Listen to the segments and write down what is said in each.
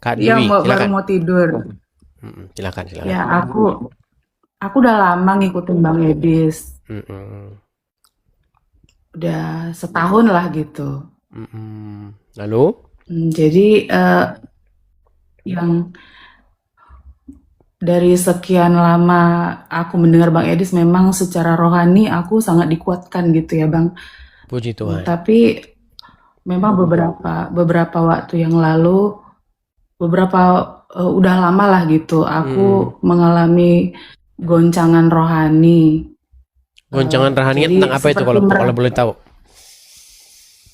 Kak Yang Dwi, baru silakan. mau tidur. Silakan, silakan. Ya, aku udah lama ngikutin Bang Edis. Mm-mm. Udah setahun lah gitu. Mm-mm. Lalu? Jadi yang dari sekian lama aku mendengar Bang Edis memang secara rohani aku sangat dikuatkan gitu ya Bang. Puji Tuhan. Tapi memang beberapa waktu yang lalu, beberapa udah lama lah gitu, aku mengalami goncangan rohani. Goncangan rohani tentang Jadi apa itu seperti kalau boleh tahu?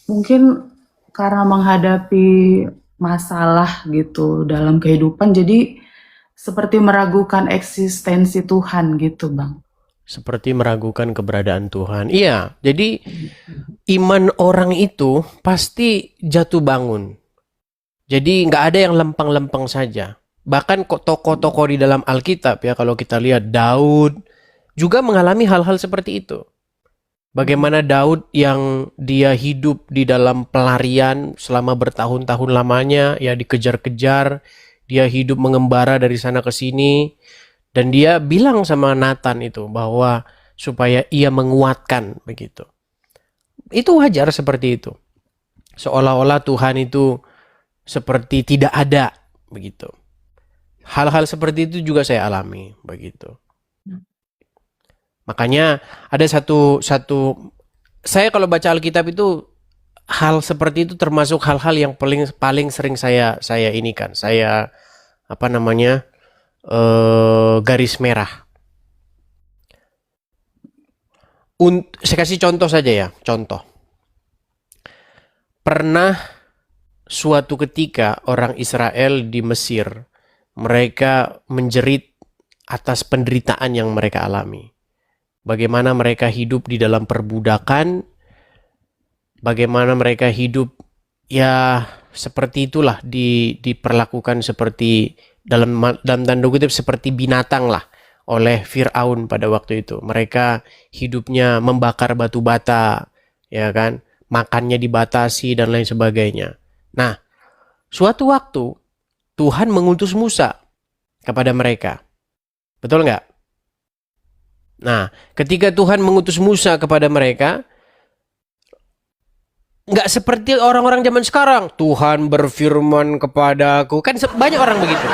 mungkin karena menghadapi masalah gitu dalam kehidupan, jadi seperti meragukan eksistensi Tuhan gitu, Bang. Seperti meragukan keberadaan Tuhan. Iya, jadi iman orang itu pasti jatuh bangun. Jadi nggak ada yang lempeng-lempeng saja. Bahkan kok tokoh-tokoh di dalam Alkitab ya, kalau kita lihat Daud juga mengalami hal-hal seperti itu. Bagaimana Daud yang dia hidup di dalam pelarian selama bertahun-tahun lamanya, ya dikejar-kejar, dia hidup mengembara dari sana ke sini, dan dia bilang sama Nathan itu bahwa supaya ia menguatkan begitu. Itu wajar seperti itu. Seolah-olah Tuhan itu seperti tidak ada begitu. Hal-hal seperti itu juga saya alami begitu. Makanya ada satu saya kalau baca Alkitab itu hal seperti itu termasuk hal-hal yang paling sering saya ini kan. Saya apa namanya? Garis merah. Saya kasih contoh saja ya, contoh. Pernah suatu ketika orang Israel di Mesir, mereka menjerit atas penderitaan yang mereka alami. Bagaimana mereka hidup di dalam perbudakan, bagaimana mereka hidup ya seperti itulah, diperlakukan seperti dalam tanda kutip seperti binatang lah oleh Firaun pada waktu itu. Mereka hidupnya membakar batu bata, ya kan, makannya dibatasi dan lain sebagainya. Nah, suatu waktu Tuhan mengutus Musa kepada mereka. Betul nggak? Nah, ketika Tuhan mengutus Musa kepada mereka, nggak seperti orang-orang zaman sekarang. Tuhan berfirman kepadaku. Kan banyak orang begitu.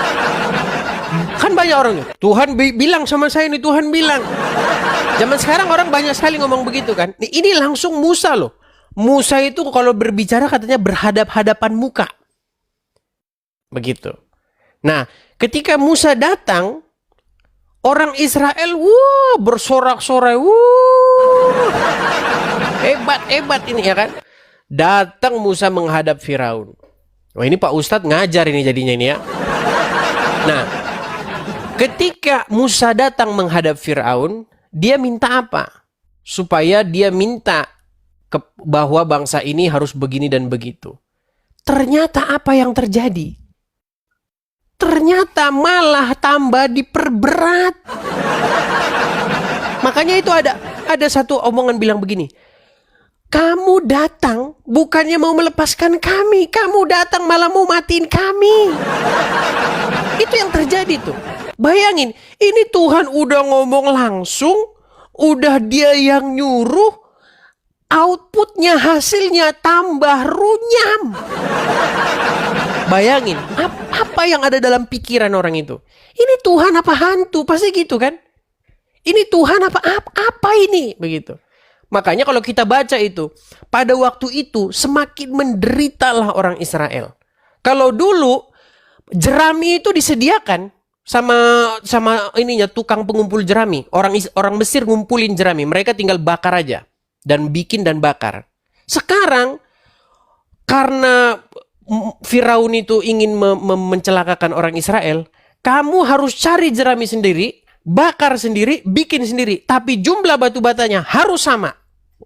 Kan banyak orang. Tuhan bilang sama saya ini, Tuhan bilang. Zaman sekarang orang banyak sekali ngomong begitu kan. Ini langsung Musa loh. Musa itu kalau berbicara katanya berhadap-hadapan muka. Begitu. Nah, ketika Musa datang, orang Israel, bersorak-sorai, hebat ini ya kan. Datang Musa menghadap Firaun. Wah, ini Pak Ustadz ngajar ini jadinya ini ya. Nah, ketika Musa datang menghadap Firaun, dia minta apa? Supaya dia minta bahwa bangsa ini harus begini dan begitu. Ternyata apa yang terjadi? Ternyata malah tambah diperberat. Makanya itu ada satu omongan bilang begini. Kamu datang bukannya mau melepaskan kami. Kamu datang malah mau matiin kami. Itu yang terjadi tuh. Bayangin, ini Tuhan udah ngomong langsung. Udah dia yang nyuruh. Outputnya, hasilnya tambah runyam. Bayangin, apa yang ada dalam pikiran orang itu? Ini Tuhan apa hantu? Pasti gitu kan? Ini Tuhan apa ini? Begitu. Makanya kalau kita baca itu, pada waktu itu semakin menderitalah orang Israel. Kalau dulu jerami itu disediakan sama ininya tukang pengumpul jerami. Orang Mesir ngumpulin jerami, mereka tinggal bakar aja dan bikin dan bakar. Sekarang karena Firaun itu ingin mencelakakan orang Israel, kamu harus cari jerami sendiri, bakar sendiri, bikin sendiri. Tapi jumlah batu batanya harus sama.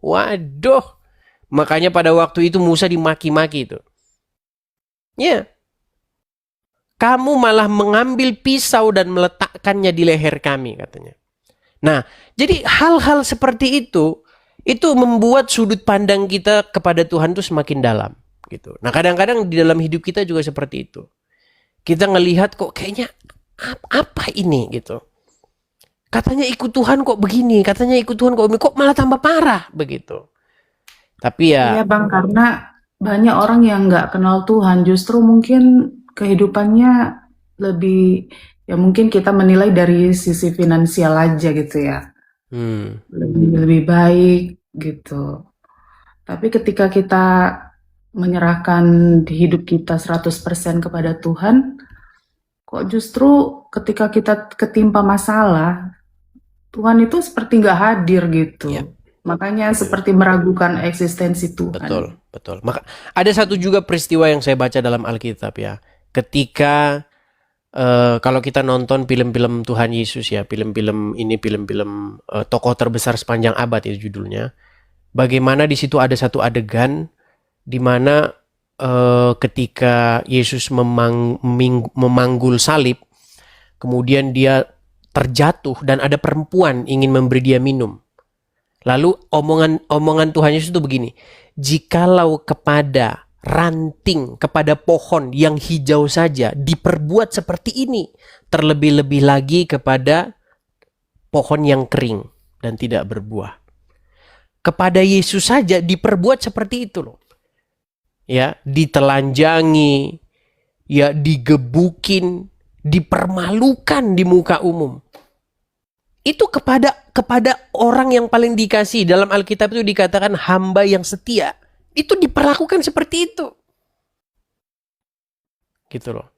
Waduh. Makanya pada waktu itu Musa dimaki-maki itu. Ya. Kamu malah mengambil pisau dan meletakkannya di leher kami katanya. Nah, jadi hal-hal seperti itu membuat sudut pandang kita kepada Tuhan itu semakin dalam gitu. Nah, kadang-kadang di dalam hidup kita juga seperti itu. Kita ngelihat kok kayaknya apa ini gitu. Katanya ikut Tuhan kok begini, katanya ikut Tuhan kok begini, kok malah tambah parah begitu. Tapi ya Iya Bang, karena banyak orang yang nggak kenal Tuhan, justru mungkin kehidupannya lebih, ya mungkin kita menilai dari sisi finansial aja gitu ya, lebih baik gitu. Tapi ketika kita menyerahkan hidup kita 100% kepada Tuhan, kok justru ketika kita ketimpa masalah, Tuhan itu seperti nggak hadir gitu. ya, Makanya seperti meragukan eksistensi Tuhan. betul. Maka ada satu juga peristiwa yang saya baca dalam Alkitab ya. Ketika kalau kita nonton film-film Tuhan Yesus ya, film-film tokoh terbesar sepanjang abad itu judulnya. Bagaimana di situ ada satu adegan di mana ketika Yesus memanggul salib, kemudian dia terjatuh dan ada perempuan ingin memberi dia minum. Lalu omongan Tuhan Yesus itu begini, jikalau kepada ranting, kepada pohon yang hijau saja diperbuat seperti ini, terlebih-lebih lagi kepada pohon yang kering dan tidak berbuah. Kepada Yesus saja diperbuat seperti itu loh. Ya, ditelanjangi, ya digebukin, dipermalukan di muka umum. Itu kepada orang yang paling dikasih. Dalam Alkitab itu dikatakan hamba yang setia. Itu diperlakukan seperti itu. Gitu loh.